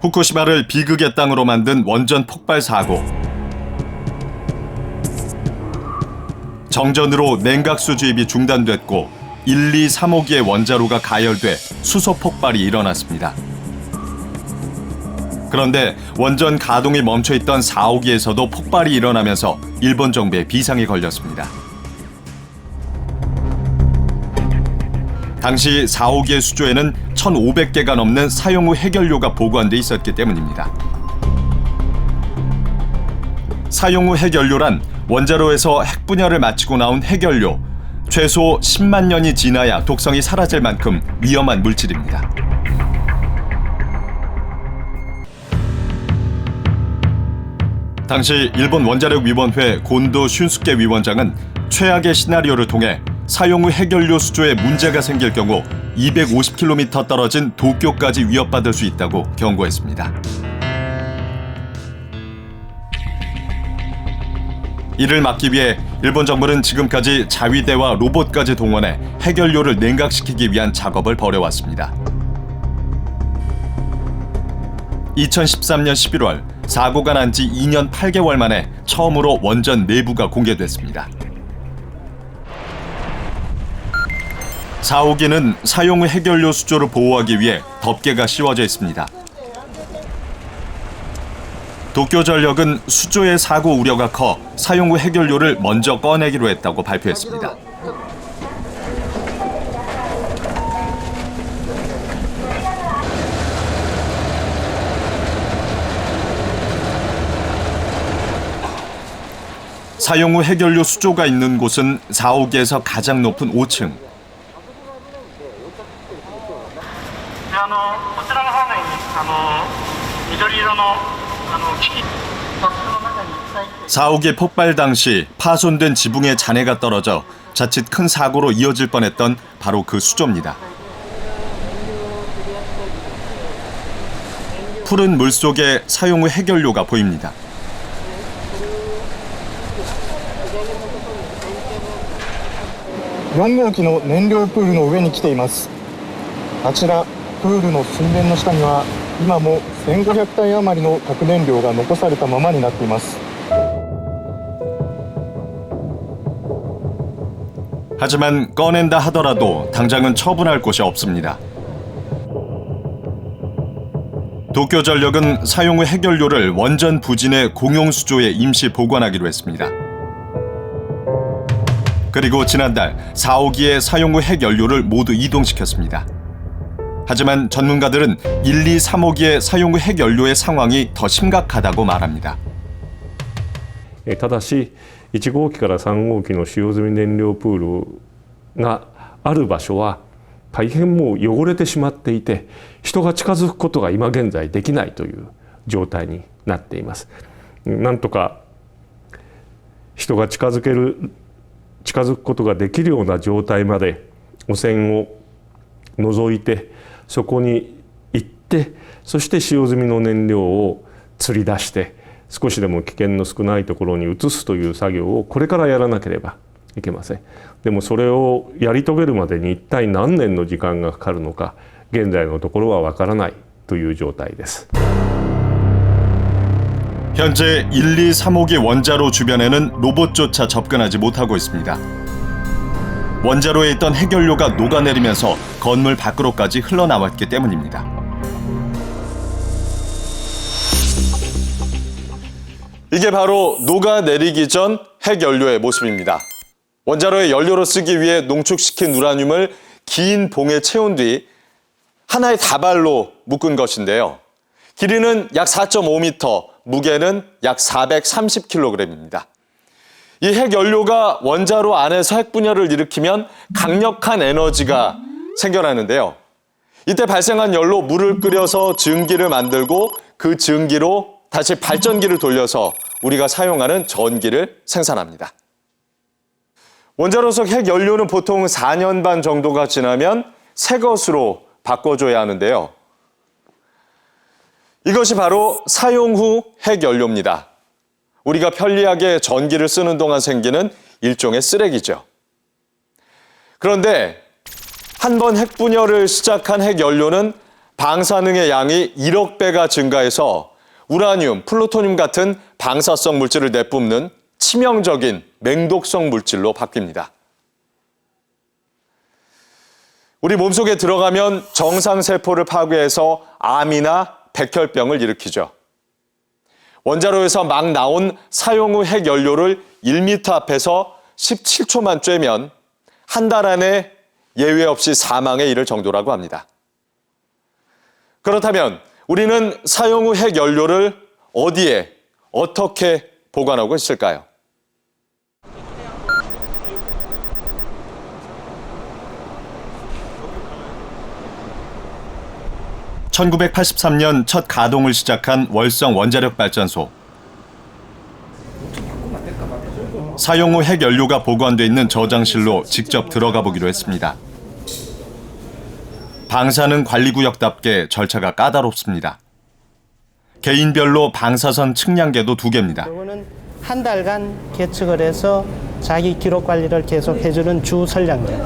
후쿠시마를 비극의 땅으로 만든 원전 폭발 사고. 정전으로 냉각수 주입이 중단됐고 1, 2, 3호기의 원자로가 가열돼 수소 폭발이 일어났습니다. 그런데 원전 가동이 멈춰있던 4호기에서도 폭발이 일어나면서 일본 정부에 비상이 걸렸습니다. 당시 4호기의 수조에는 1,500개가 넘는 사용 후 해결료가 보관돼 있었기 때문입니다. 사용 후 해결료란 원자로에서 핵 분열을 마치고 나온 해결료, 최소 10만 년이 지나야 독성이 사라질 만큼 위험한 물질입니다. 당시 일본 원자력위원회 곤도 슌스케 위원장은 최악의 시나리오를 통해 사용 후 해결료 수조에 문제가 생길 경우 250km 떨어진 도쿄까지 위협받을 수 있다고 경고했습니다. 이를 막기 위해 일본 정부는 지금까지 자위대와 로봇까지 동원해 해결료를 냉각시키기 위한 작업을 벌여왔습니다. 2013년 11월 사고가 난 지 2년 8개월 만에 처음으로 원전 내부가 공개됐습니다. 4호기는 사용 후 해결료 수조를 보호하기 위해 덮개가 씌워져 있습니다. 도쿄전력은 수조의 사고 우려가 커 사용 후 해결료를 먼저 꺼내기로 했다고 발표했습니다. 사용 후 해결료 수조가 있는 곳은 4호기에서 가장 높은 5층. 사호기 폭발 당시 파손된 지붕에 잔해가 떨어져 자칫 큰 사고로 이어질 뻔했던 바로 그 수조입니다. 푸른 물 속에 사용 후 해결료가 보입니다.4号機の燃料プールの上に来ています。あちらプールの水面の下には今も1500体余りの核燃料が残されたままになっています。 하지만 꺼낸다 하더라도 당장은 처분할 곳이 없습니다. 도쿄전력은 사용 후 해결료를 원전 부진의 공용 수조에 임시 보관하기로 했습니다. 그리고 지난달 4호기의 사용 후 핵연료를 모두 이동시켰습니다. 하지만 전문가들은 1, 2, 3호기의 사용 후 핵연료의 상황이 더 심각하다고 말합니다. ただし1号機から3号機の使用済み燃料プールがある場所は大変もう汚れてしまっていて人が近づくことが今現在できないという状態になっています。なんとか人が近づくことができるような状態まで汚染を除いてそこに行ってそして使用済みの燃料を吊り出して少しでも危険の少ないところに移すという作業をこれからやらなければいけません。でもそれをやり遂げるまでに一体何年の時間がかかるのか現在のところはわからないという状態です。 현재 1, 2, 3호기 원자로 주변에는 로봇조차 접근하지 못하고 있습니다. 원자로에 있던 핵연료가 녹아내리면서 건물 밖으로까지 흘러나왔기 때문입니다. 이게 바로 녹아내리기 전 핵연료의 모습입니다. 원자로에 연료로 쓰기 위해 농축시킨 우라늄을 긴 봉에 채운 뒤 하나의 다발로 묶은 것인데요. 길이는 약 4.5m, 무게는 약 430kg입니다. 이 핵연료가 원자로 안에서 핵분열을 일으키면 강력한 에너지가 생겨나는데요. 이때 발생한 열로 물을 끓여서 증기를 만들고 그 증기로 다시 발전기를 돌려서 우리가 사용하는 전기를 생산합니다. 원자로 속 핵연료는 보통 4년 반 정도가 지나면 새 것으로 바꿔줘야 하는데요. 이것이 바로 사용 후 핵연료입니다. 우리가 편리하게 전기를 쓰는 동안 생기는 일종의 쓰레기죠. 그런데 한 번 핵분열을 시작한 핵연료는 방사능의 양이 1억 배가 증가해서 우라늄, 플루토늄 같은 방사성 물질을 내뿜는 치명적인 맹독성 물질로 바뀝니다. 우리 몸속에 들어가면 정상세포를 파괴해서 암이나 백혈병을 일으키죠. 원자로에서 막 나온 사용 후 핵연료를 1m 앞에서 17초만 쬐면 한 달 안에 예외 없이 사망에 이를 정도라고 합니다. 그렇다면 우리는 사용 후 핵연료를 어디에 어떻게 보관하고 있을까요? (1983년) 첫 가동을 시작한 월성 원자력 발전소. 사용 후 핵연료가 보관돼 있는 저장실로 직접 들어가 보기로 했습니다. 방사능 관리구역답게 절차가 까다롭습니다. 개인별로 방사선 측량계도 2개입니다. 이거는 한 달간 계측을 해서 자기 기록 관리를 계속 해주는 주 설량제.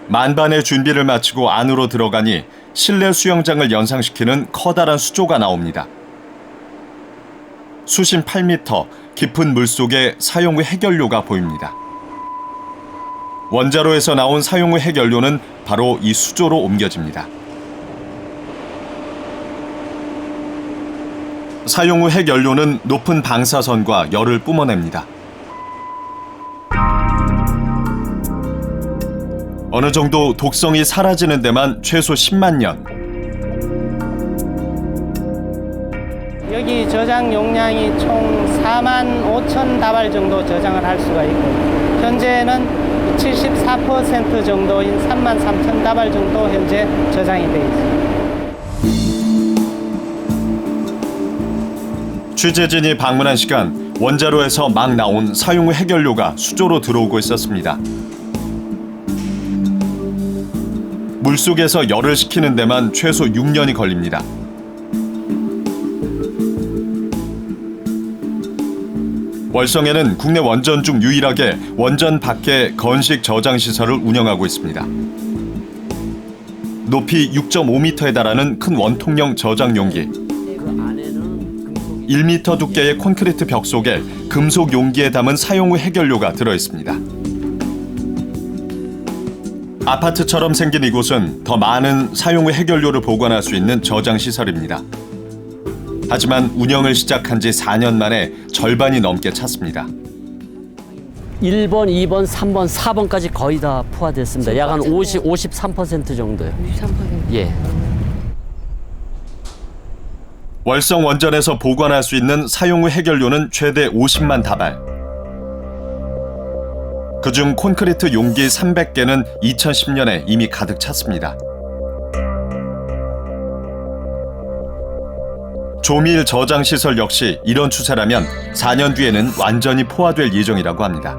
만반의 준비를 마치고 안으로 들어가니 실내 수영장을 연상시키는 커다란 수조가 나옵니다. 수심 8m, 깊은 물속에 사용 후 핵연료가 보입니다. 원자로에서 나온 사용 후 핵연료는 바로 이 수조로 옮겨집니다. 사용 후 핵연료는 높은 방사선과 열을 뿜어냅니다. 어느 정도 독성이 사라지는 데만 최소 10만 년. 여기 저장 용량이 총 4만 5천 다발 정도 저장을 할 수가 있고 현재는 74% 정도인 3만 3천 다발 정도 현재 저장이 되어 있습니다. 취재진이 방문한 시간, 원자로에서 막 나온 사용 후 핵연료가 수조로 들어오고 있었습니다. 물속에서 열을 식히는 데만 최소 6년이 걸립니다. 월성에는 국내 원전 중 유일하게 원전 밖에 건식 저장 시설을 운영하고 있습니다. 높이 6.5m에 달하는 큰 원통형 저장 용기. 1m 두께의 콘크리트 벽 속에 금속 용기에 담은 사용 후 핵연료가 들어 있습니다. 아파트처럼 생긴 이곳은 더 많은 사용 후 핵연료를 보관할 수 있는 저장 시설입니다. 하지만 운영을 시작한 지 4년 만에 절반이 넘게 찼습니다. 1번, 2번, 3번, 4번까지 거의 다 포화됐습니다. 약 한 53% 정도요. 53%? 예. 월성 원전에서 보관할 수 있는 사용 후 핵연료는 최대 50만 다발. 그중 콘크리트 용기 300개는 2010년에 이미 가득 찼습니다. 조밀 저장시설 역시 이런 추세라면 4년 뒤에는 완전히 포화될 예정이라고 합니다.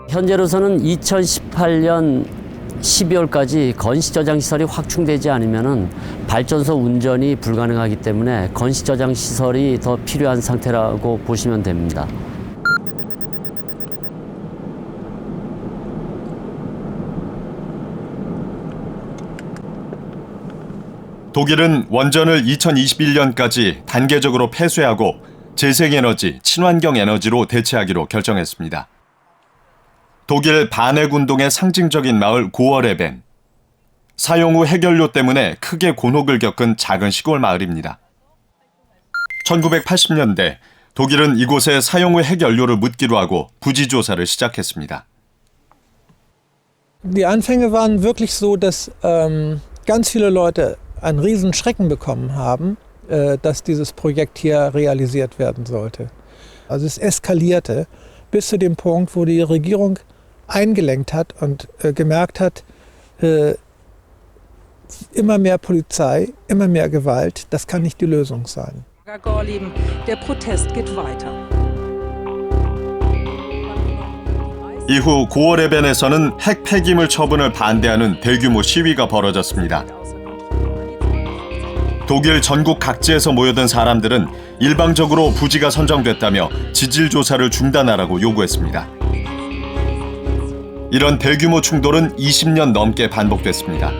현재로서는 2018년 12월까지 건식 저장 시설이 확충되지 않으면은 발전소 운전이 불가능하기 때문에 건식 저장 시설이 더 필요한 상태라고 보시면 됩니다. 독일은 원전을 2021년까지 단계적으로 폐쇄하고 재생에너지, 친환경 에너지로 대체하기로 결정했습니다. 독일 바네군동의 상징적인 마을 고어레벤. 사용 후 핵연료 때문에 크게 곤혹을 겪은 작은 시골 마을입니다. 1980년대 독일은 이곳에 사용 후 핵연료를 묻기로 하고 부지 조사를 시작했습니다. Die Anfänge waren wirklich so, dass ganz viele Leute einen riesen Schrecken bekommen haben, dass dieses Projekt hier realisiert werden sollte. Also es eskalierte bis zu dem Punkt, wo die Regierung eingelenkt hat und gemerkt hat, immer mehr Polizei, immer mehr Gewalt, das kann nicht die Lösung sein. Der Protest geht weiter. 이후 고어레벤에서는 핵 폐기물 처분을 반대하는 대규모 시위가 벌어졌습니다. 독일 전국 각지에서 모여든 사람들은 일방적으로 부지가 선정됐다며 지질 조사를 중단하라고 요구했습니다. 이런 대규모 충돌은 20년 넘게 반복됐습니다.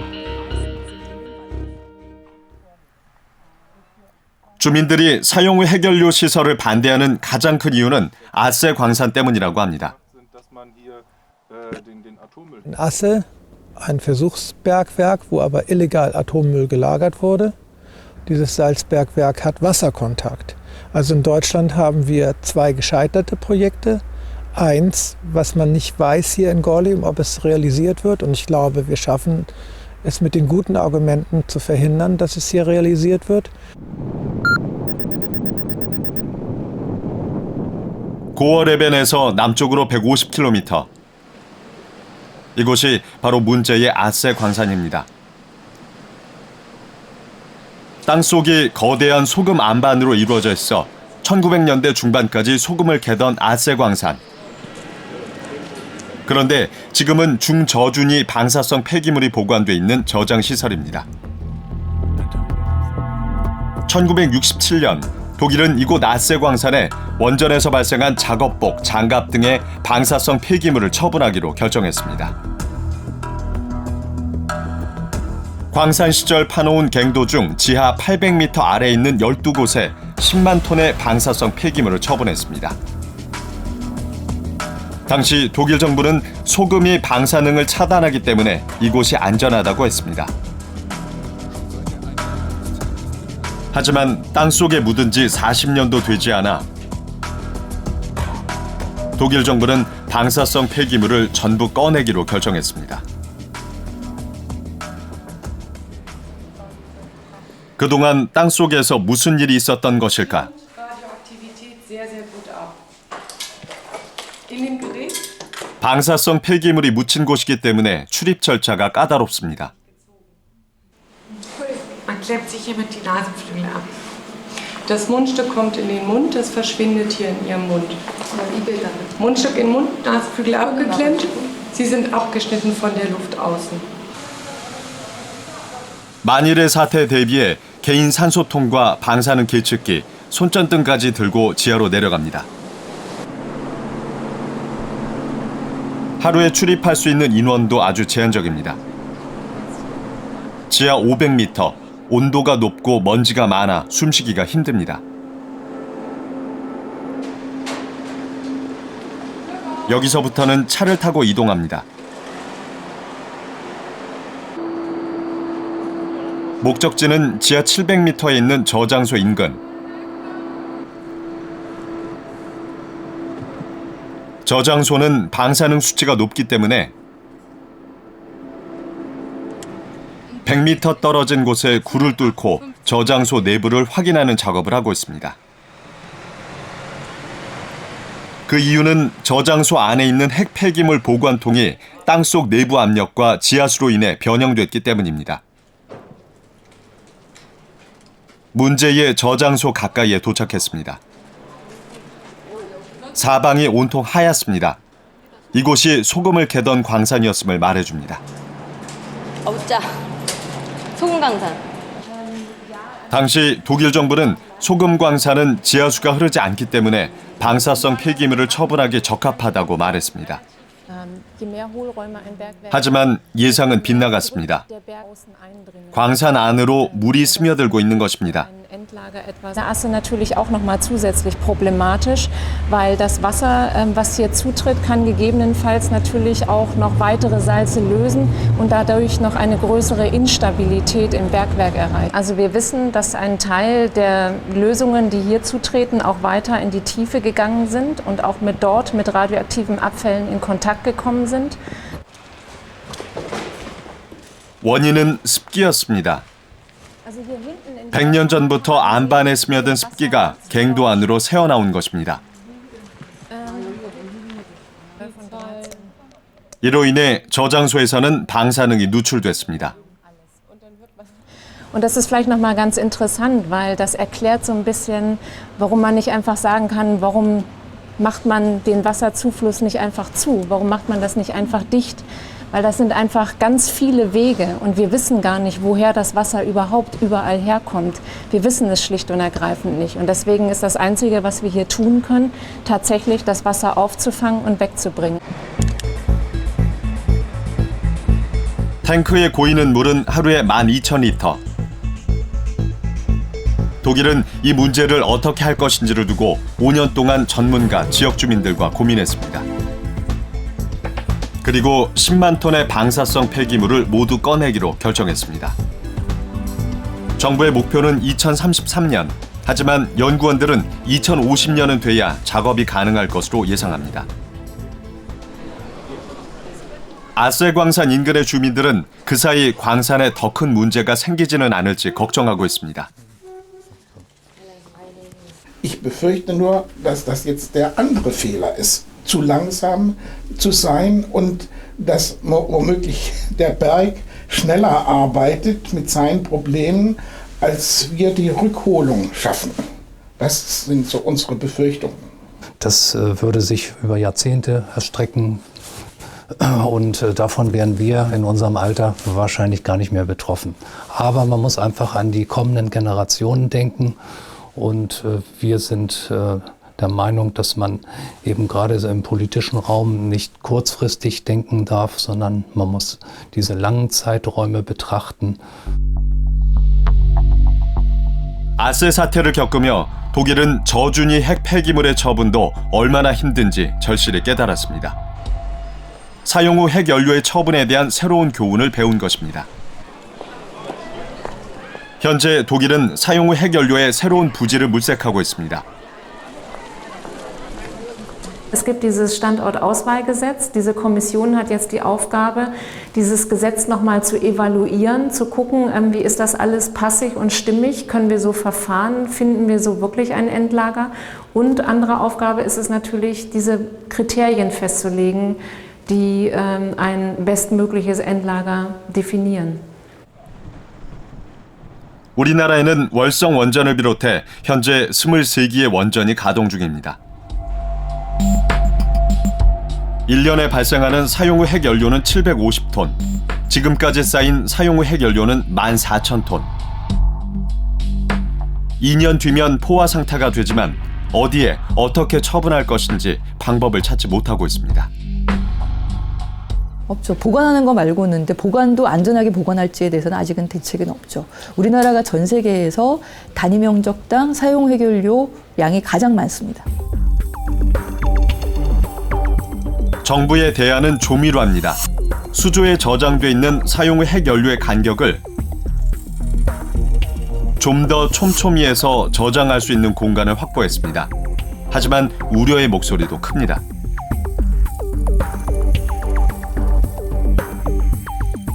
주민들이 사용 후 해결료 시설을 반대하는 가장 큰 이유는 아세 광산 때문이라고 합니다. In Asse ein Versuchsbergwerk, wo aber illegal Atommüll gelagert wurde. Dieses Salzbergwerk hat Wasserkontakt. Also in Deutschland haben wir 2 gescheiterte Projekte. Eins, was man nicht weiß hier in Gorleben, ob es realisiert wird. Und ich glaube, wir schaffen es mit den guten Argumenten zu verhindern, dass es hier realisiert wird. 고어레벤에서 남쪽으로 150km. 이곳이 바로 문제의 아세 광산입니다. 땅속이 거대한 소금 안반으로 이루어져 있어 1900년대 중반까지 소금을 캐던 아세 광산. 그런데 지금은 중저준위 방사성 폐기물이 보관돼 있는 저장 시설입니다. 1967년 독일은 이곳 아세 광산에 원전에서 발생한 작업복, 장갑 등의 방사성 폐기물을 처분하기로 결정했습니다. 광산 시절 파놓은 갱도 중 지하 800m 아래에 있는 12곳에 10만 톤의 방사성 폐기물을 처분했습니다. 당시 독일 정부는 소금이 방사능을 차단하기 때문에 이곳이 안전하다고 했습니다. 하지만 땅속에 묻은 지 40년도 되지 않아 독일 정부는 방사성 폐기물을 전부 꺼내기로 결정했습니다. 그동안 땅속에서 무슨 일이 있었던 것일까? 방사성 폐기물이 묻힌 곳이기 때문에 출입 절차가 까다롭습니다. Man klebt sich hier mit die Nasenflügel ab. Das Mundstück kommt in den Mund, das verschwindet hier in Ihrem Mund. Mundstück in den Mund, Nasenflügel abgeklemmt. Sie sind abgeschnitten von der Luft außen. 만일의 사태에 대비해 개인 산소통과 방사능 계측기, 손전등까지 들고 지하로 내려갑니다. 하루에 출입할 수 있는 인원도 아주 제한적입니다. 지하 500m, 온도가 높고 먼지가 많아 숨쉬기가 힘듭니다. 여기서부터는 차를 타고 이동합니다. 목적지는 지하 700m에 있는 저장소 인근. 저장소는 방사능 수치가 높기 때문에 100m 떨어진 곳에 굴을 뚫고 저장소 내부를 확인하는 작업을 하고 있습니다. 그 이유는 저장소 안에 있는 핵 폐기물 보관통이 땅속 내부 압력과 지하수로 인해 변형됐기 때문입니다. 문제의 저장소 가까이에 도착했습니다. 사방이 온통 하얗습니다. 이곳이 소금을 캐던 광산이었음을 말해줍니다. 어우짜 소금 광산. 당시 독일 정부는 소금 광산은 지하수가 흐르지 않기 때문에 방사성 폐기물을 처분하기 적합하다고 말했습니다. 하지만 예상은 빗나갔습니다. 광산 안으로 물이 스며들고 있는 것입니다. Asse natürlich auch noch mal zusätzlich problematisch, weil das Wasser, was hier zutritt, kann gegebenenfalls natürlich auch noch weitere Salze lösen und dadurch noch eine größere Instabilität im Bergwerk erreichen. Also wir wissen, dass ein Teil der Lösungen, die hier zutreten, auch weiter in die Tiefe gegangen sind und auch mit radioaktiven Abfällen in Kontakt gekommen sind. 원인은 습기였습니다. 100년 전부터 안반에 스며든 습기가 갱도 안으로 새어나온 것입니다. 이로 인해 저장소에서는 방사능이 누출됐습니다. Und das ist vielleicht noch mal ganz interessant, weil das erklärt so ein bisschen, warum man nicht einfach sagen kann, warum macht man den Wasserzufluss nicht einfach zu? Warum macht man das nicht einfach dicht? Weil das sind einfach ganz viele Wege und wir wissen gar nicht, woher das Wasser überhaupt überall herkommt. Wir wissen es schlicht und ergreifend nicht. Und deswegen ist das Einzige, was wir hier tun können, tatsächlich das Wasser aufzufangen und wegzubringen. 탱크에 고이는 물은 하루에 12,000리터. 독일은 이 문제를 어떻게 할 것인지를 두고 5년 동안 전문가, 지역 주민들과 고민했습니다. 그리고 10만 톤의 방사성 폐기물을 모두 꺼내기로 결정했습니다. 정부의 목표는 2033년. 하지만 연구원들은 2050년은 돼야 작업이 가능할 것으로 예상합니다. 아셀 광산 인근의 주민들은 그 사이 광산에 더 큰 문제가 생기지는 않을지 걱정하고 있습니다. Ich befürchte nur, dass das jetzt der andere Fehler ist, zu langsam zu sein und dass womöglich der Berg schneller arbeitet mit seinen Problemen, als wir die Rückholung schaffen. Das sind so unsere Befürchtungen. Das würde sich über Jahrzehnte erstrecken und davon wären wir in unserem Alter wahrscheinlich gar nicht mehr betroffen. Aber man muss einfach an die kommenden Generationen denken und wir sind der Meinung, dass man eben gerade im politischen Raum nicht kurzfristig denken darf, sondern man muss diese langen Zeiträume betrachten. 아셀 사태를 겪으며 독일은 저준위 핵 폐기물의 처분도 얼마나 힘든지 절실히 깨달았습니다. 사용 후 핵 연료의 처분에 대한 새로운 교훈을 배운 것입니다. 현재 독일은 사용 후 핵 연료의 새로운 부지를 물색하고 있습니다. Es gibt dieses Standortauswahlgesetz. Diese Kommission hat jetzt die Aufgabe, dieses Gesetz nochmal zu evaluieren, zu gucken, wie ist das alles passig und stimmig, können wir so verfahren, finden wir so wirklich ein Endlager. Und andere Aufgabe ist es natürlich, diese Kriterien festzulegen, die ein bestmögliches Endlager definieren. 우리나라에는 월성 원전을 비롯해 현재 23기의 원전이 가동 중입니다. 1년에 발생하는 사용 후 핵 연료는 750톤. 지금까지 쌓인 사용 후 핵 연료는 14,000톤. 2년 뒤면 포화 상태가 되지만 어디에 어떻게 처분할 것인지 방법을 찾지 못하고 있습니다. 없죠. 보관하는 거 말고는, 근데 보관도 안전하게 보관할지에 대해서는 아직은 대책은 없죠. 우리나라가 전 세계에서 단위 면적당 사용 핵연료 양이 가장 많습니다. 정부의 대안은 조미료입니다. 수조에 저장돼 있는 사용 후 핵 연료의 간격을 좀 더 촘촘히해서 저장할 수 있는 공간을 확보했습니다. 하지만 우려의 목소리도 큽니다.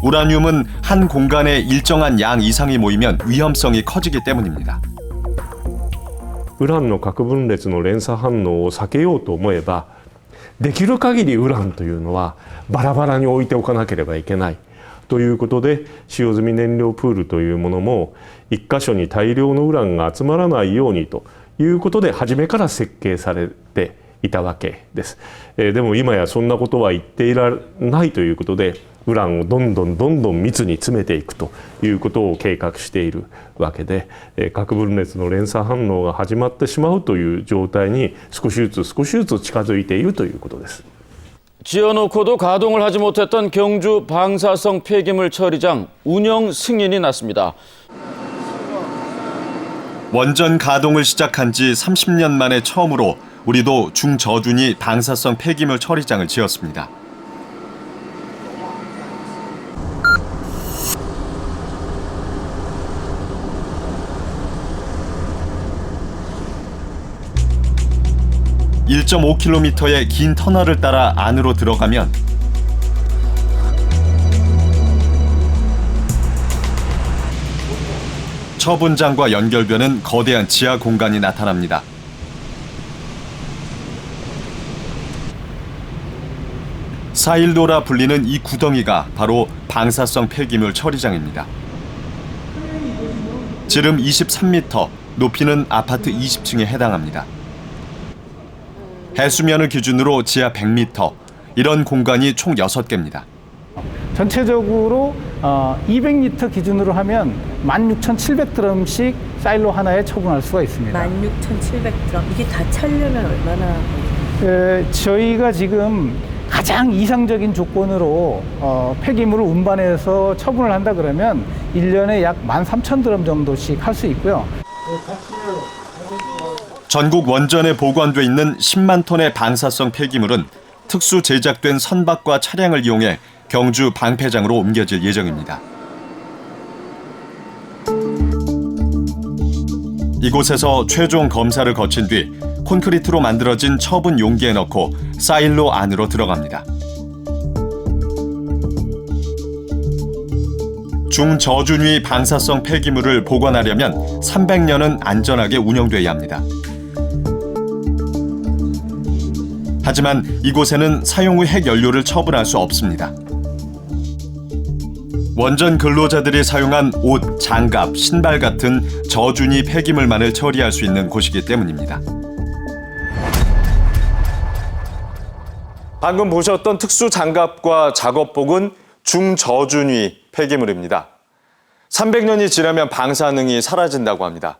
우라늄은 한 공간에 일정한 양 이상이 모이면 위험성이 커지기 때문입니다. ウランの核分裂の連鎖反応を避けようと思えば、できる限りウランというのはバラバラに置いておかなければいけないということで、使用済み燃料プールというものも一箇所に大量のウランが集まらないようにということで初めから設計されていたわけです。でも今やそんなことは言っていられないということで、ウランをどんどん密に詰めていくということを計画しているわけで、核分裂の連鎖反応が始まってしまうという状態に少しずつ近づいているということです。 지어놓고도 가동을 하지 못했던 경주 방사성 폐기물 처리장 운영 승인이 났습니다. 원전 가동을 시작한 지 30년 만에 처음으로 우리도 중저준위 방사성 폐기물 처리장을 지었습니다. (1.5km의) 긴 터널을 따라 안으로 들어가면 처분장과 연결되는 거대한 지하 공간이 나타납니다. 사일로라 불리는 이 구덩이가 바로 방사성 폐기물 처리장입니다. 지름 23m, 높이는 아파트 20층에 해당합니다. 해수면을 기준으로 지하 100m, 이런 공간이 총 6개입니다. 전체적으로 200리터 기준으로 하면 16,700드럼씩 사일로 하나에 처분할 수가 있습니다. 16,700드럼, 이게 다 차려면 얼마나? 저희가 지금 가장 이상적인 조건으로 폐기물을 운반해서 처분을 한다 그러면 1년에 약 13,000드럼 정도씩 할 수 있고요. 전국 원전에 보관돼 있는 10만 톤의 방사성 폐기물은 특수 제작된 선박과 차량을 이용해 경주 방패장으로 옮겨질 예정입니다. 이곳에서 최종 검사를 거친 뒤 콘크리트로 만들어진 처분 용기에 넣고 사일로 안으로 들어갑니다. 중저준위 방사성 폐기물을 보관하려면 300년은 안전하게 운영돼야 합니다. 하지만 이곳에는 사용 후 핵연료를 처분할 수 없습니다. 원전 근로자들이 사용한 옷, 장갑, 신발 같은 저준위 폐기물만을 처리할 수 있는 곳이기 때문입니다. 방금 보셨던 특수 장갑과 작업복은 중저준위 폐기물입니다. 300년이 지나면 방사능이 사라진다고 합니다.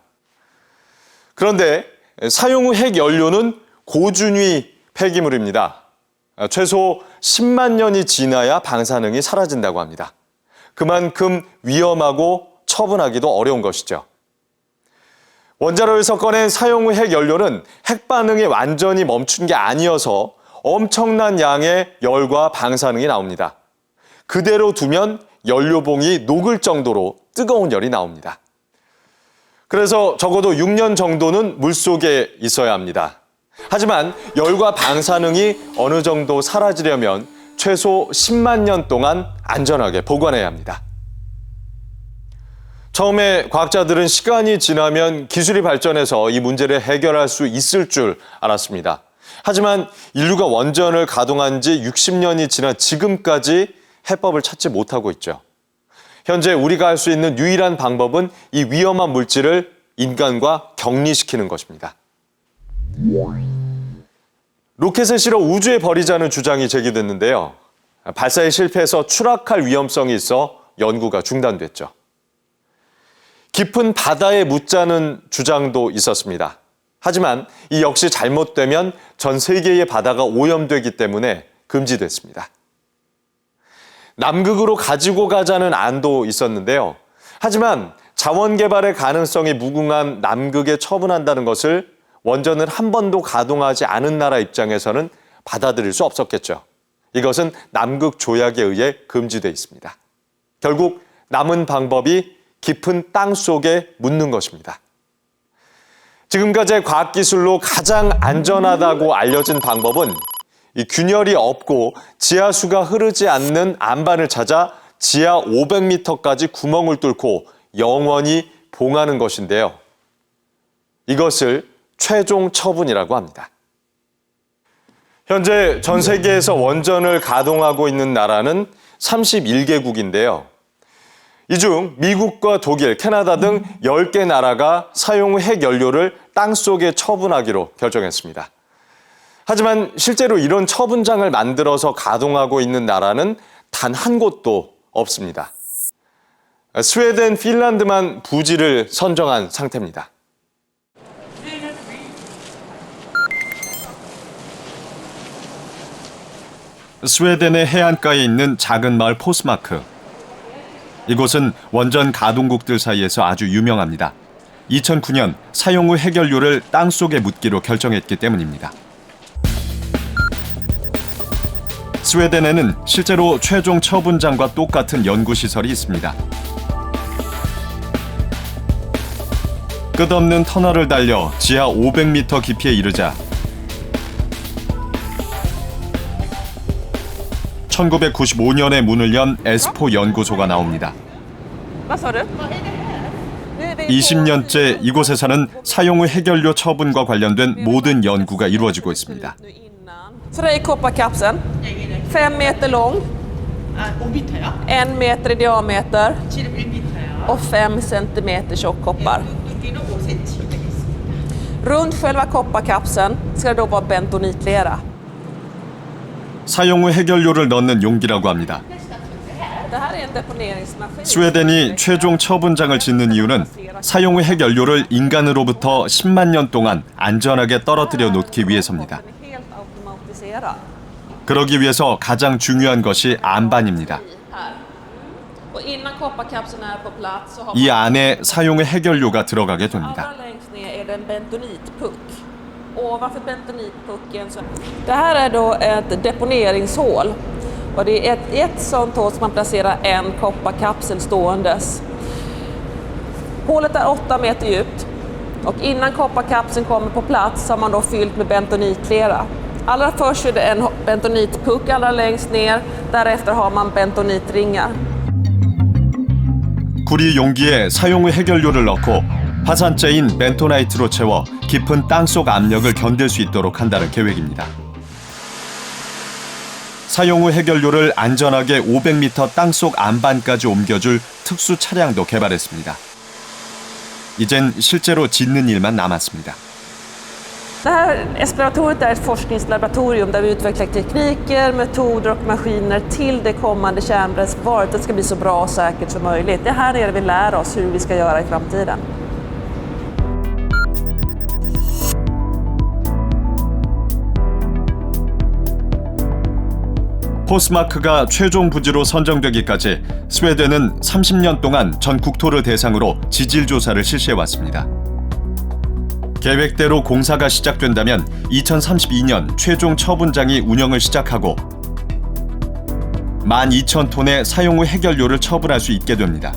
그런데 사용 후 핵연료는 고준위 폐기물입니다. 최소 10만 년이 지나야 방사능이 사라진다고 합니다. 그만큼 위험하고 처분하기도 어려운 것이죠. 원자로에서 꺼낸 사용 후 핵연료는 핵반응이 완전히 멈춘 게 아니어서 엄청난 양의 열과 방사능이 나옵니다. 그대로 두면 연료봉이 녹을 정도로 뜨거운 열이 나옵니다. 그래서 적어도 6년 정도는 물속에 있어야 합니다. 하지만 열과 방사능이 어느 정도 사라지려면 최소 10만 년 동안 안전하게 보관해야 합니다. 처음에 과학자들은 시간이 지나면 기술이 발전해서 이 문제를 해결할 수 있을 줄 알았습니다. 하지만 인류가 원전을 가동한 지 60년이 지난 지금까지 해법을 찾지 못하고 있죠. 현재 우리가 할 수 있는 유일한 방법은 이 위험한 물질을 인간과 격리시키는 것입니다. 로켓을 실어 우주에 버리자는 주장이 제기됐는데요. 발사에 실패해서 추락할 위험성이 있어 연구가 중단됐죠. 깊은 바다에 묻자는 주장도 있었습니다. 하지만 이 역시 잘못되면 전 세계의 바다가 오염되기 때문에 금지됐습니다. 남극으로 가지고 가자는 안도 있었는데요. 하지만 자원 개발의 가능성이 무궁한 남극에 처분한다는 것을 원전을 한 번도 가동하지 않은 나라 입장에서는 받아들일 수 없었겠죠. 이것은 남극 조약에 의해 금지돼 있습니다. 결국 남은 방법이 깊은 땅 속에 묻는 것입니다. 지금까지의 과학기술로 가장 안전하다고 알려진 방법은 이 균열이 없고 지하수가 흐르지 않는 안반을 찾아 지하 500m까지 구멍을 뚫고 영원히 봉하는 것인데요. 이것을 최종 처분이라고 합니다. 현재 전 세계에서 원전을 가동하고 있는 나라는 31개국인데요. 이 중 미국과 독일, 캐나다 등 10개 나라가 사용 후 핵연료를 땅속에 처분하기로 결정했습니다. 하지만 실제로 이런 처분장을 만들어서 가동하고 있는 나라는 단 한 곳도 없습니다. 스웨덴, 핀란드만 부지를 선정한 상태입니다. 스웨덴의 해안가에 있는 작은 마을 포스마크. 이곳은 원전 가동국들 사이에서 아주 유명합니다. 2009년 사용 후 핵연료를 땅속에 묻기로 결정했기 때문입니다. 스웨덴에는 실제로 최종 처분장과 똑같은 연구시설이 있습니다. 끝없는 터널을 달려 지하 500m 깊이에 이르자 1995년에 문을 연 에스포 연구소가 나옵니다. 20년째 이곳에서는 사용 후 핵연료 처분과 관련된 모든 연구가 이루어지고 있습니다. Så det är kopparkapseln. 5 meter lång. 1 meter i diameter. Och 5 centimeter tjock koppar. Runt själva kopparkapseln ska det då vara bentonitlera. 사용 후 핵연료를 넣는 용기라고 합니다. 스웨덴이 최종 처분장을 짓는 이유는 사용 후 핵연료를 인간으로부터 10만 년 동안 안전하게 떨어뜨려 놓기 위해서입니다. 그러기 위해서 가장 중요한 것이 안반입니다. Och innan kopparkapseln är på plats så har 이 안에 사용의 해결료가 들어가게 됩니다. allra längst ner är det en bentonitpuck. Ovanför bentonitpucken så... Det här är då ett deponeringshål. Och det är ett sånt hål som man placerar en kopparkapsel ståendes. Hålet är 8 meter djupt. Och innan kopparkapseln kommer på plats har man då fyllt med bentonitlera. Allra först är det en bentonitpuck allra längst ner. Därefter har man bentonitringar. 구리 용기에 사용 후 해결료를 넣고 화산재인 벤토나이트로 채워 깊은 땅속 압력을 견딜 수 있도록 한다는 계획입니다. 사용 후 해결료를 안전하게 500m 땅속 안반까지 옮겨줄 특수 차량도 개발했습니다. 이젠 실제로 짓는 일만 남았습니다. Det här Esploratoriet är ett forskningslaboratorium där vi utvecklar tekniker, metoder och maskiner till det kommande kärnbränslevaret. Det ska bli så bra och säkert som möjligt. Det är här nere vi lär oss hur vi ska göra i framtiden. 포스마크가 최종 부지로 선정되기까지 스웨덴은 30년 동안 전 국토를 대상으로 지질 조사를 실시해왔습니다. 계획대로 공사가 시작된다면 2032년 최종 처분장이 운영을 시작하고 12,000톤의 사용 후 해결료를 처분할 수 있게 됩니다.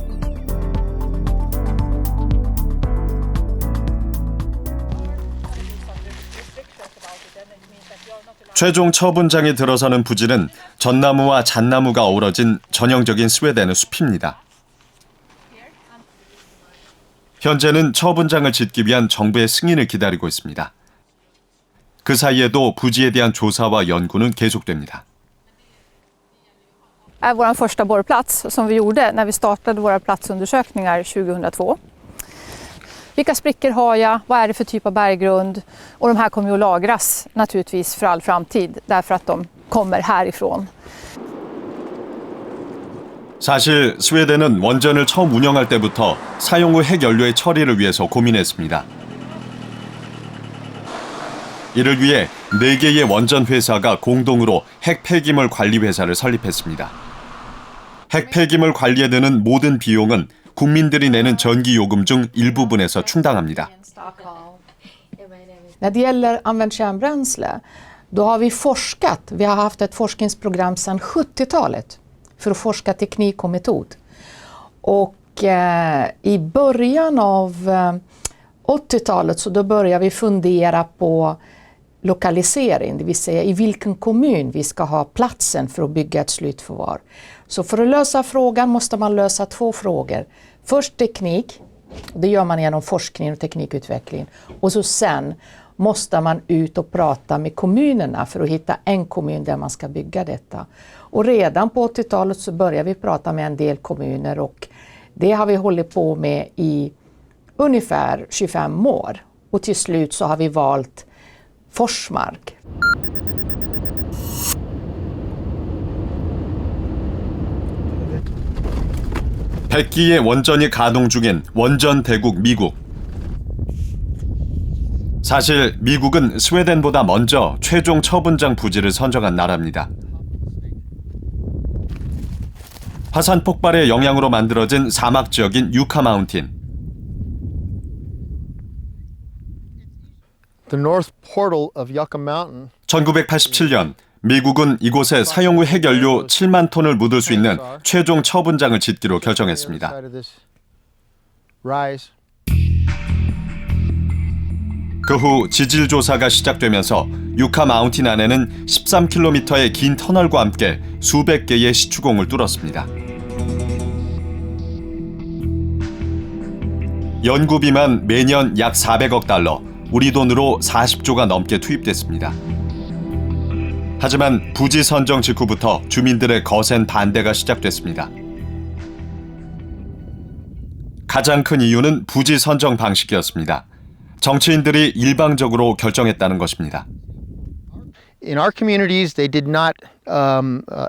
최종 처분장이 들어서는 부지는 전나무와 잣나무가 어우러진 전형적인 스웨덴의 숲입니다. 현재는 처분장을 짓기 위한 정부의 승인을 기다리고 있습니다. 그 사이에도 부지에 대한 조사와 연구는 계속됩니다. Är vår första borrplats som vi gjorde när vi startade våra platsundersökningar 2002. Vilka sprickor har jag? Vad är det för typ av berggrund? Och de här kommer ju att lagras naturligtvis för all framtid därför att de kommer härifrån. 사실 스웨덴은 원전을 처음 운영할 때부터 사용 후 핵연료의 처리를 위해서 고민했습니다. 이를 위해 4개의 원전 회사가 공동으로 핵 폐기물 관리 회사를 설립했습니다. 핵 폐기물 관리에 드는 모든 비용은 국민들이 내는 전기 요금 중 일부분에서 충당합니다. När det gäller använt kärnbränsle, då har vi forskat. Vi har haft ett forskningsprogram sedan 70-talet för att forska teknik och metod. Och i början av 80-talet så då började vi fundera på lokalisering, det vill säga i vilken kommun vi ska ha platsen för att bygga ett slutförvar. Så för att lösa frågan måste man lösa 2 frågor. Först teknik, det gör man genom forskning och teknikutveckling. Och så sen måste man ut och prata med kommunerna för att hitta en kommun där man ska bygga detta. Och redan på 80-talet så började vi prata med en del kommuner och det har vi hållit på med i ungefär 25 år. Och till slut så har vi valt Forsmark. 백기의 원전이 가동 중인 원전 대국 미국. 사실 미국은 스웨덴보다 먼저 최종 처분장 부지를 선정한 나라입니다. 화산 폭발의 영향으로 만들어진 사막 지역인 유카 마운틴. The north portal of Yucca Mountain. 1987년 미국은 이곳에 사용 후 핵연료 7만 톤을 묻을 수 있는 최종 처분장을 짓기로 결정했습니다. 그 후 지질 조사가 시작되면서 유카 마운틴 안에는 13km의 긴 터널과 함께 수백 개의 시추공을 뚫었습니다. 연구비만 매년 약 400억 달러, 우리 돈으로 40조가 넘게 투입됐습니다. 하지만 부지 선정 직후부터 주민들의 거센 반대가 시작됐습니다. 가장 큰 이유는 부지 선정 방식이었습니다. 정치인들이 일방적으로 결정했다는 것입니다. In our communities, they did not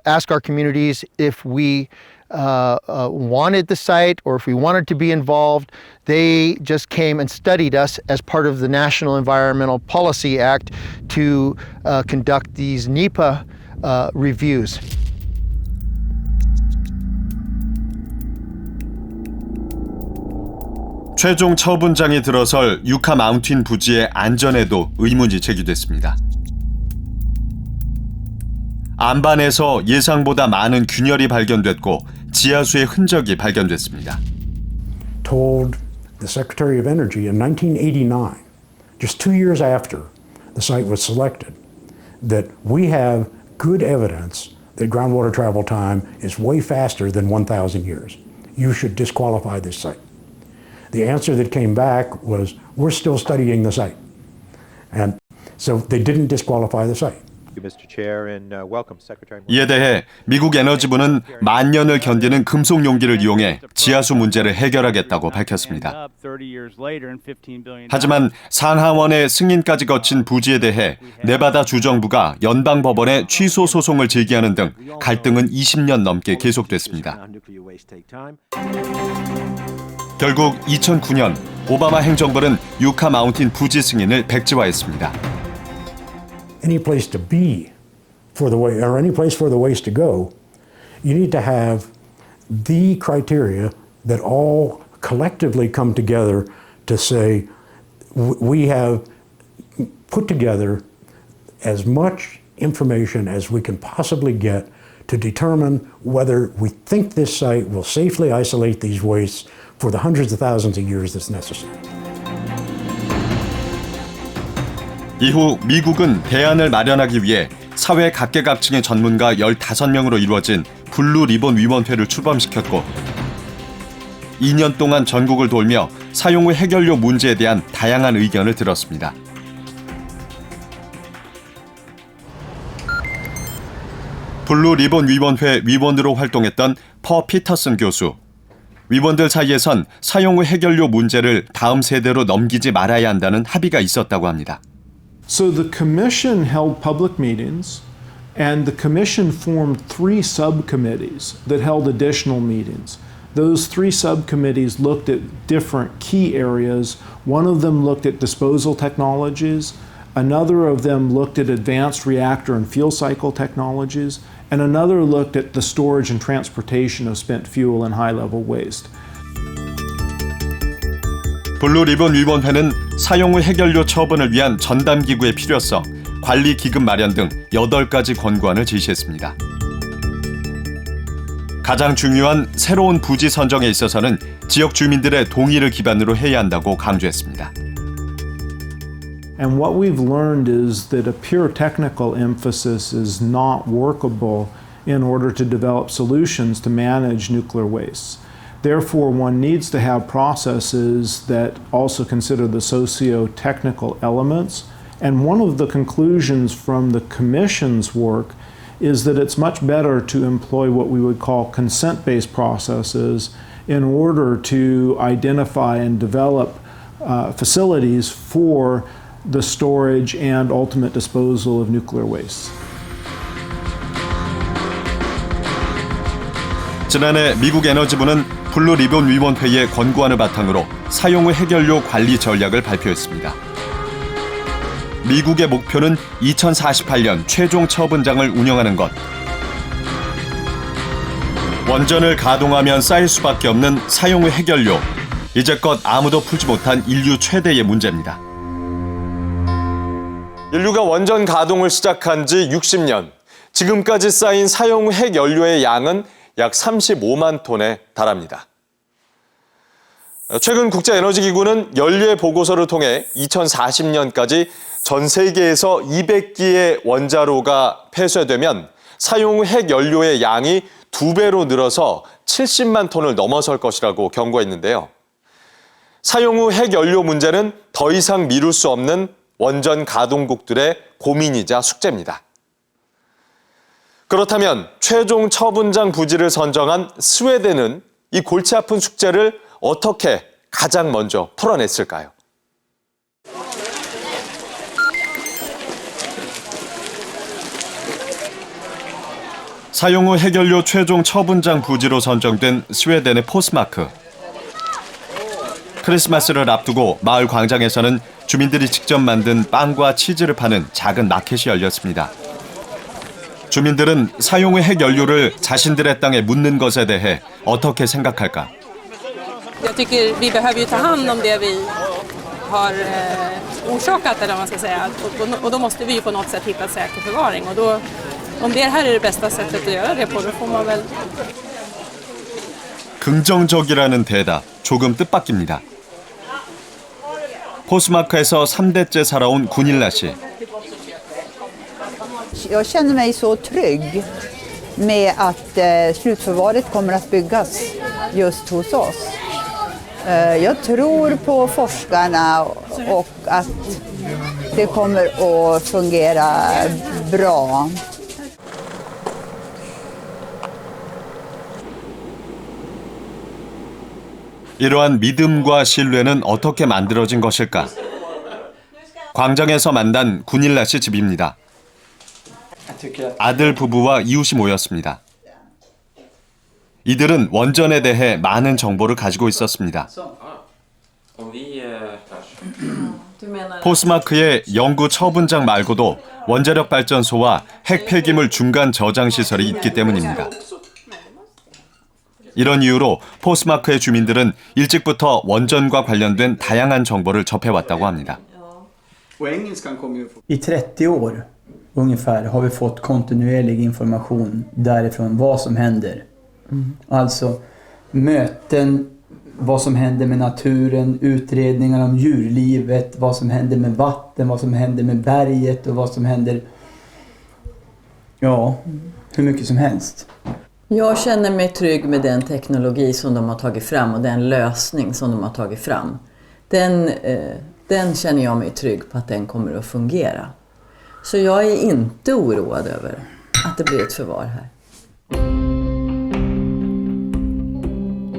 ask our communities if we wanted the site or if we wanted to be involved. They just came and studied us as part of the National Environmental Policy Act to conduct these NEPA reviews. 최종 처분장이 들어설 유카 마운틴 부지의 안전에도 의문이 제기됐습니다. 안반에서 예상보다 많은 균열이 발견됐고 지하수의 흔적이 발견됐습니다. Told the Secretary of Energy in 1989, just 2 years after the site was selected, that we have good evidence that groundwater travel time is way faster than 1,000 years. You should disqualify this site. The answer that came back was, we're still studying the site. And so they didn't disqualify the site. 이에 대해 미국 에너지부는 만년을 견디는 금속 용기를 이용해 지하수 문제를 해결하겠다고 밝혔습니다. 하지만 상하원의 승인까지 거친 부지에 대해 네바다 주정부가 연방법원에 취소 소송을 제기하는 등 갈등은 20년 넘게 계속됐습니다. 결국 2009년 오바마 행정부는 유카 마운틴 부지 승인을 백지화했습니다. Any place to be for the way, or any place for the waste to go, you need to have the criteria that all collectively come together to say we have put together as much information as we can possibly get to determine whether we think this site will safely isolate these wastes for the hundreds of thousands of years that's necessary. 이후 미국은 대안을 마련하기 위해 사회 각계각층의 전문가 15명으로 이루어진 블루 리본 위원회를 출범시켰고 2년 동안 전국을 돌며 사용 후 해결료 문제에 대한 다양한 의견을 들었습니다. 블루 리본 위원회 위원으로 활동했던 퍼 피터슨 교수. 위원들 사이에선 사용 후 해결료 문제를 다음 세대로 넘기지 말아야 한다는 합의가 있었다고 합니다. So the commission held public meetings, and the commission formed 3 subcommittees that held additional meetings. Those 3 subcommittees looked at different key areas. One of them looked at disposal technologies, another of them looked at advanced reactor and fuel cycle technologies, and another looked at the storage and transportation of spent fuel and high-level waste. 블루 리본 위원회는 사용 후 해결료 처분을 위한 전담기구의 필요성, 관리 기금 마련 등 8가지 권고안을 제시했습니다. 가장 중요한 새로운 부지 선정에 있어서는 지역 주민들의 동의를 기반으로 해야 한다고 강조했습니다. And what we've learned is that a pure technical emphasis is not workable in order to develop solutions to manage nuclear wastes. Therefore, one needs to have processes that also consider the socio-technical elements. And one of the conclusions from the Commission's work is that it's much better to employ what we would call consent-based processes in order to identify and develop facilities for the storage and ultimate disposal of nuclear waste. 지난해 미국 에너지부는 블루 리본 위원회의 권고안을 바탕으로 사용 후 해결료 관리 전략을 발표했습니다. 미국의 목표는 2048년 최종 처분장을 운영하는 것. 원전을 가동하면 쌓일 수밖에 없는 사용 후 해결료. 이제껏 아무도 풀지 못한 인류 최대의 문제입니다. 인류가 원전 가동을 시작한 지 60년. 지금까지 쌓인 사용 후 핵연료의 양은 약 35만 톤에 달합니다. 최근 국제에너지기구는 연례 보고서를 통해 2040년까지 전 세계에서 200기의 원자로가 폐쇄되면 사용 후 핵연료의 양이 2배로 늘어서 70만 톤을 넘어설 것이라고 경고했는데요. 사용 후 핵연료 문제는 더 이상 미룰 수 없는 원전 가동국들의 고민이자 숙제입니다. 그렇다면 최종 처분장 부지를 선정한 스웨덴은 이 골치 아픈 숙제를 어떻게 가장 먼저 풀어냈을까요? 사용 후 핵연료 최종 처분장 부지로 선정된 스웨덴의 포스마크. 크리스마스를 앞두고 마을 광장에서는 주민들이 직접 만든 빵과 치즈를 파는 작은 마켓이 열렸습니다. 주민들은 사용 후 핵연료를 자신들의 땅에 묻는 것에 대해 어떻게 생각할까? Jag tycker vi behöver ju ta hand om det vi har orsakat, eller vad man ska säga. Och då måste vi ju på något sätt hitta säker förvaring. Och då, om det här är det bästa sättet att göra det på, då får man väl... 긍정적이라는 대답, 조금 뜻밖입니다. 포스마크에서 3대째 살아온 구닐라 씨. Jag känner mig så trygg med att slutförvaret kommer att byggas just hos oss. Jag tror på forskarna och att det kommer att fungera bra. 이러한 믿음과 신뢰는 어떻게 만들어진 것일까? 광장에서 만난 구닐라 씨 집입니다. 아들 부부와 이웃이 모였습니다. 이들은 원전에 대해 많은 정보를 가지고 있었습니다. 포스마크의 연구 처분장 말고도 원자력 발전소와 핵 폐기물 중간 저장 시설이 있기 때문입니다. 이런 이유로 포스마크의 주민들은 일찍부터 원전과 관련된 다양한 정보를 접해왔다고 합니다. I 30 år ungefär har vi fått kontinuerlig information därifrån vad som händer. Alltså möten, vad som händer med naturen, utredningar om djurlivet, vad som händer med vatten, vad som händer med berget och vad som händer, ja, hur mycket som helst. Jag känner mig trygg med den teknologi som de har tagit fram och den lösning som de har tagit fram. Den känner jag mig trygg på att den kommer att fungera. Så jag är inte oroad över att det blir ett förvar här.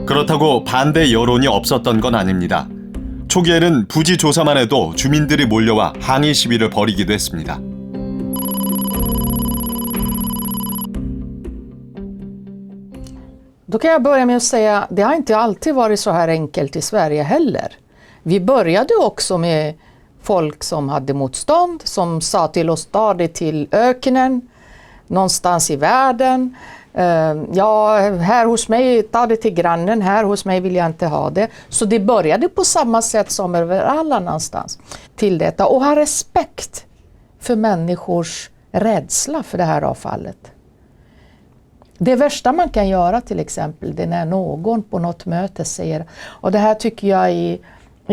그렇다고 반대 여론이 없었던 건 아닙니다. 초기에는 부지 조사만 해도 주민들이 몰려와 항의 시위를 벌이기도 했습니다. Då kan jag börja med att säga, det har inte alltid varit så här enkelt i Sverige heller. Vi började också med folk som hade motstånd, som sa till oss, ta det till öknen, någonstans i världen. Ja, här hos mig, ta det till grannen, här hos mig vill jag inte ha det. Så det började på samma sätt som över alla annanstans till detta. Och ha respekt för människors rädsla för det här avfallet. Det värsta man kan göra till exempel, det är när någon på något möte säger, och det här tycker jag är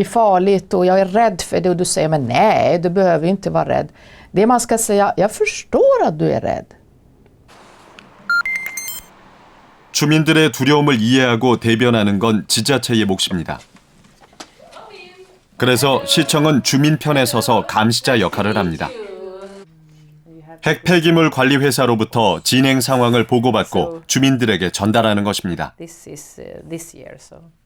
farligt och jag är rädd för det, och du säger, men nej, du behöver inte vara rädd. Det man ska säga, jag förstår att du är rädd. 주민들의 두려움을 이해하고 대변하는 건 지자체의 몫입니다. 그래서 시청은 주민 편에 서서 감시자 역할을 합니다. 핵 폐기물 관리 회사로부터 진행 상황을 보고받고 주민들에게 전달하는 것입니다.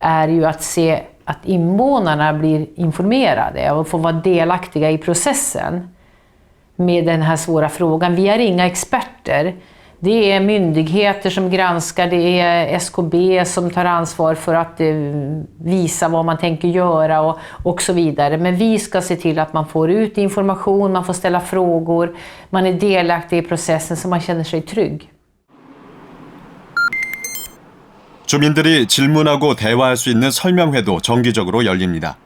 är ju att se att invånarna blir informerade och får vara delaktiga i processen med den här svåra frågan. Vi är inga experter. Det är myndigheter som granskar, det är SKB som tar ansvar för att visa vad man tänker göra och så vidare. Men vi ska se till att man får ut information, man får ställa frågor, man är delaktig i processen så man känner sig trygg. 주민들이 질문하고 대화할 수 있는 설명회도 정기적으로 열립니다.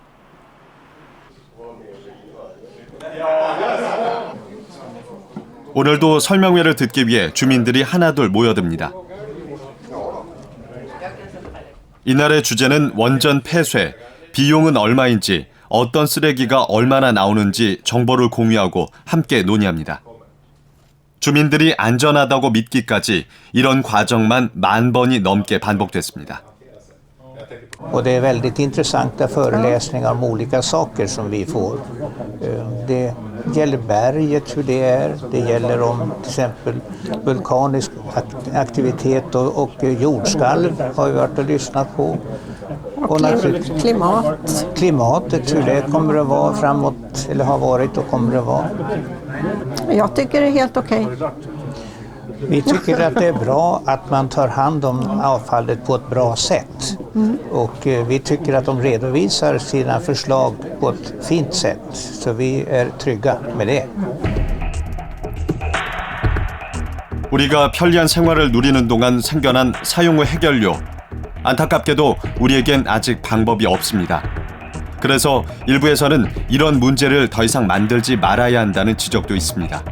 오늘도 설명회를 듣기 위해 주민들이 하나둘 모여듭니다. 이날의 주제는 원전 폐쇄, 비용은 얼마인지, 어떤 쓰레기가 얼마나 나오는지 정보를 공유하고 함께 논의합니다. 주민들이 안전하다고 믿기까지 이런 과정만 10,000번이 넘게 반복됐습니다. Och det är väldigt intressanta föreläsningar om olika saker som vi får. Det gäller berget, hur det är. Det gäller om till exempel vulkanisk aktivitet och jordskalv har vi varit och lyssnat på. Och klimatet, hur det kommer att vara framåt, eller har varit och kommer att vara. Jag tycker det är helt okej. Vi tycker att det är bra att man tar hand om avfallet på ett bra sätt. Och vi tycker att de redovisar sina förslag på ett fint sätt. Så vi är trygga med det. 우리가 편리한 생활을 누리는 동안 생겨난 사용 후 해결료. 안타깝게도 우리에겐 아직 방법이 없습니다. 그래서 일부에서는 이런 문제를 더 이상 만들지 말아야 한다는 지적도 있습니다.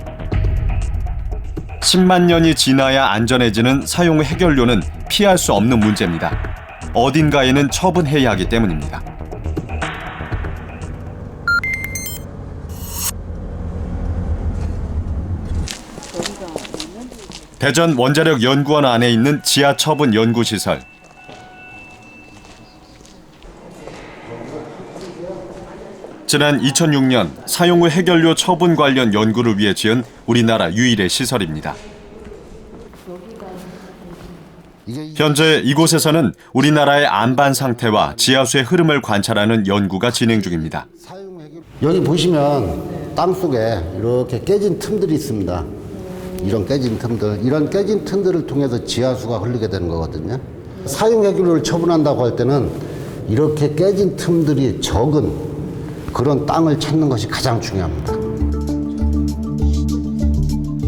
10만 년이 지나야 안전해지는 사용 후 해결료는 피할 수 없는 문제입니다. 어딘가에는 처분해야 하기 때문입니다. 대전 원자력연구원 안에 있는 지하 처분 연구시설. 지난 2006년 사용 후 해결료 처분 관련 연구를 위해 지은 우리나라 유일의 시설입니다. 현재 이곳에서는 우리나라의 안반 상태와 지하수의 흐름을 관찰하는 연구가 진행 중입니다. 여기 보시면 땅속에 이렇게 깨진 틈들이 있습니다. 이런 깨진 틈들을 통해서 지하수가 흐르게 되는 거거든요. 사용 해결료를 처분한다고 할 때는 이렇게 깨진 틈들이 적은 그런 땅을 찾는 것이 가장 중요합니다.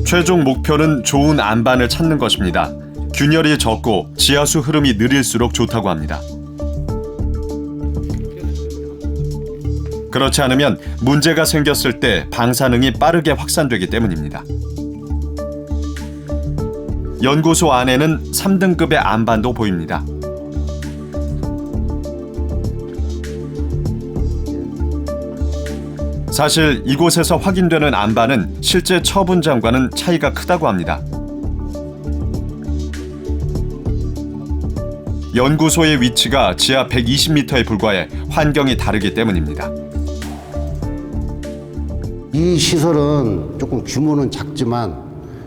최종 목표는 좋은 안반을 찾는 것입니다. 균열이 적고 지하수 흐름이 느릴수록 좋다고 합니다. 그렇지 않으면 문제가 생겼을 때 방사능이 빠르게 확산되기 때문입니다. 연구소 안에는 3등급의 안반도 보입니다. 사실 이곳에서 확인되는 안반은 실제 처분장과는 차이가 크다고 합니다. 연구소의 위치가 지하 120m에 불과해 환경이 다르기 때문입니다. 이 시설은 조금 규모는 작지만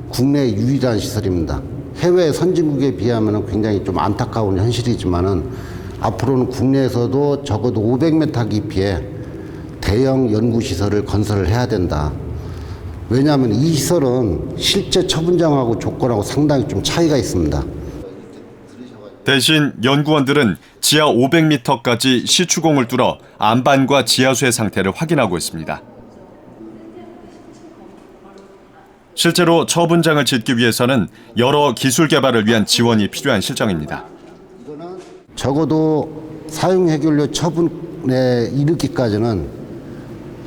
국내 유일한 시설입니다. 해외 선진국에 비하면 굉장히 좀 안타까운 현실이지만은 앞으로는 국내에서도 적어도 500m 깊이에 대형 연구시설을 건설을 해야 된다. 왜냐하면 이 시설은 실제 처분장하고 조건하고 상당히 좀 차이가 있습니다. 대신 연구원들은 지하 500m까지 시추공을 뚫어 안반과 지하수의 상태를 확인하고 있습니다. 실제로 처분장을 짓기 위해서는 여러 기술 개발을 위한 지원이 필요한 실정입니다. 적어도 사용 해결료 처분에 이르기까지는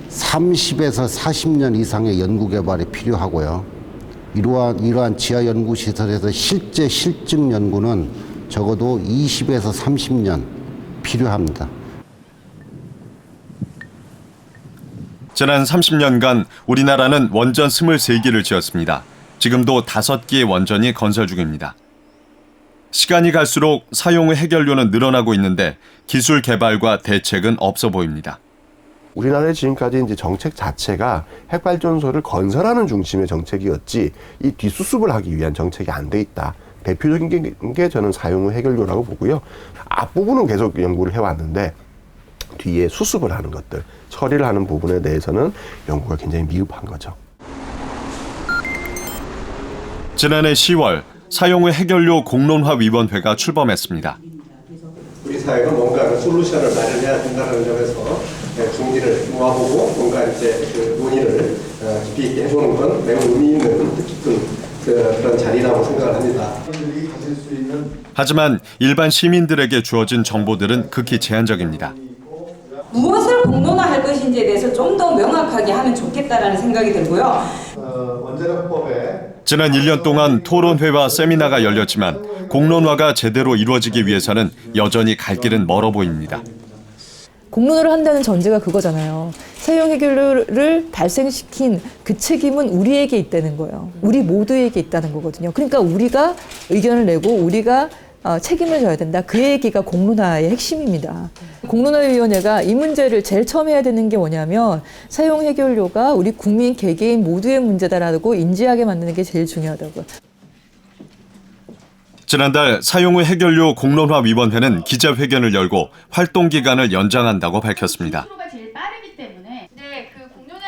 30에서 40년 이상의 연구 개발이 필요하고요. 이러한 지하 연구 시설에서 실제 실증 연구는 적어도 20에서 30년 필요합니다. 지난 30년간 우리나라는 원전 23기를 지었습니다. 지금도 5기의 원전이 건설 중입니다. 시간이 갈수록 사용 후 해결료는 늘어나고 있는데 기술 개발과 대책은 없어 보입니다. 우리나라의 지금까지 이제 정책 자체가 핵발전소를 건설하는 중심의 정책이었지 이 뒷수습을 하기 위한 정책이 안 돼 있다. 대표적인 게 저는 사용 후 해결료라고 보고요. 앞부분은 계속 연구를 해왔는데 뒤에 수습을 하는 것들, 처리를 하는 부분에 대해서는 연구가 굉장히 미흡한 거죠. 지난해 10월 사용 후 해결료 공론화위원회가 출범했습니다. 우리 사회가 뭔가 솔루션을 마련해야 된다는 점에서 중지를 모아보고 뭔가 이제 그 논의를 깊이 있게 해보는 건 매우 의미 있는 뜻깊은 그런 자리라고 생각을 합니다. 하지만 일반 시민들에게 주어진 정보들은 극히 제한적입니다. 무엇을 공론화할 것인지에 대해서 좀 더 명확하게 하면 좋겠다라는 생각이 들고요. 지난 1년 동안 토론회와 세미나가 열렸지만 공론화가 제대로 이루어지기 위해서는 여전히 갈 길은 멀어 보입니다. 공론화를 한다는 전제가 그거잖아요. 사용 해결료를 발생시킨 그 책임은 우리에게 있다는 거예요. 우리 모두에게 있다는 거거든요. 그러니까 우리가 의견을 내고 우리가 책임을 져야 된다. 그 얘기가 공론화의 핵심입니다. 공론화위원회가 이 문제를 제일 처음 해야 되는 게 뭐냐면 사용 해결료가 우리 국민 개개인 모두의 문제다라고 인지하게 만드는 게 제일 중요하다고요. 지난달 사용 후 해결료 공론화위원회는 기자회견을 열고 활동 기간을 연장한다고 밝혔습니다.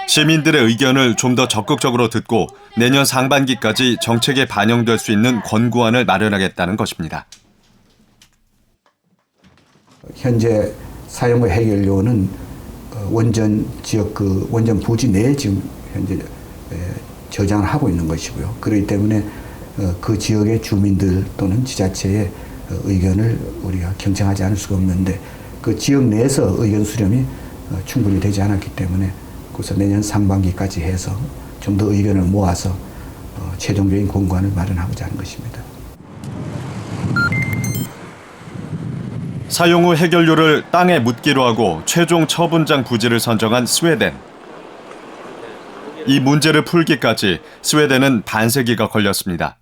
시민들의 의견을 좀 더 적극적으로 듣고 내년 상반기까지 정책에 반영될 수 있는 권고안을 마련하겠다는 것입니다. 현재 사용 후 해결료는 원전 지역 그 원전 부지 내에 지금 현재 저장을 하고 있는 것이고요. 그렇기 때문에 그 지역의 주민들 또는 지자체의 의견을 우리가 경청하지 않을 수가 없는데 그 지역 내에서 의견 수렴이 충분히 되지 않았기 때문에 그래서 내년 상반기까지 해서 좀 더 의견을 모아서 최종적인 공간을 마련하고자 하는 것입니다. 사용 후 해결료를 땅에 묻기로 하고 최종 처분장 부지를 선정한 스웨덴. 이 문제를 풀기까지 스웨덴은 반세기가 걸렸습니다.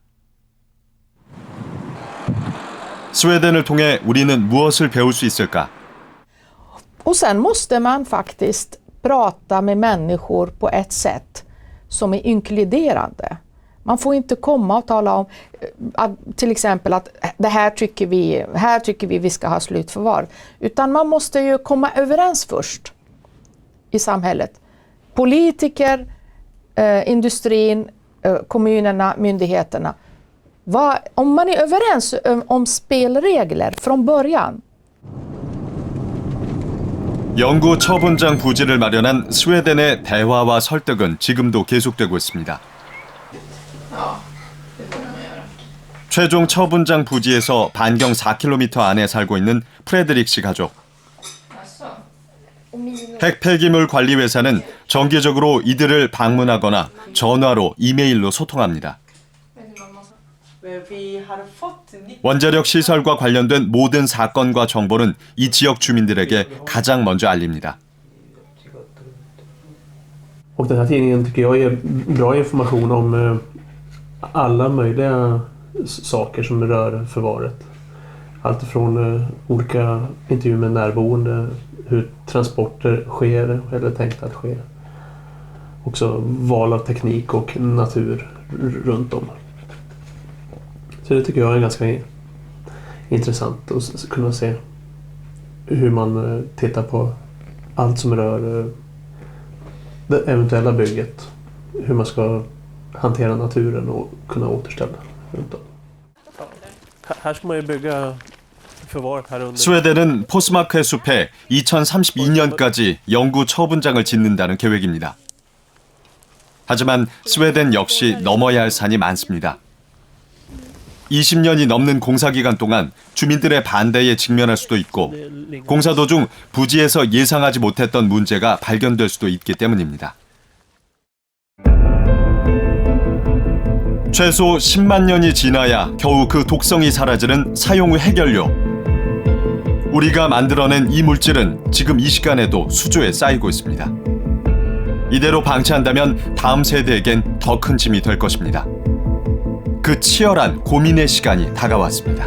스웨덴을 통해 우리는 무엇을 배울 수 있을까? Och sen måste man faktiskt prata med människor på ett sätt som är inkluderande. Man får inte komma och tala om till exempel att det här tycker vi ska ha slutförvar. Utan man måste ju komma överens först i samhället. Politiker, industrin, kommunerna, myndigheterna. Om man är överens om spelregler från början. 영구 처분장 부지를 마련한 스웨덴의 대화와 설득은 지금도 계속되고 있습니다. 최종 처분장 부지에서 반경 4km 안에 살고 있는 프레드릭 씨 가족. 핵 폐기물 관리 회사는 정기적으로 이들을 방문하거나 전화로 이메일로 소통합니다. 원자력 시설과 관련된 모든 사건과 정보는 이 지역 주민들에게 가장 먼저 알립니다. Och den här tidningen tycker jag ger bra information om alla möjliga saker som rör förvaret. Allt från olika intervjuer med närboende, hur transporter sker eller tänkt att ske. Också val av teknik och natur runt om. Så det tycker jag är ganska intressant att kunna se hur man tittar på allt som rör det eventuella bygget. Hur man ska hantera naturen och kunna återställa runt om. Här ska man ju bygga förvar här under. 스웨덴은 포스마크의 숲에 2032년까지 영구 처분장을 짓는다는 계획입니다. 하지만 스웨덴 역시 넘어야 할 산이 많습니다. 20년이 넘는 공사 기간 동안 주민들의 반대에 직면할 수도 있고 공사 도중 부지에서 예상하지 못했던 문제가 발견될 수도 있기 때문입니다. 최소 10만 년이 지나야 겨우 그 독성이 사라지는 사용 후 해결료. 우리가 만들어낸 이 물질은 지금 이 시간에도 수조에 쌓이고 있습니다. 이대로 방치한다면 다음 세대에겐 더 큰 짐이 될 것입니다. 그 치열한 고민의 시간이 다가왔습니다.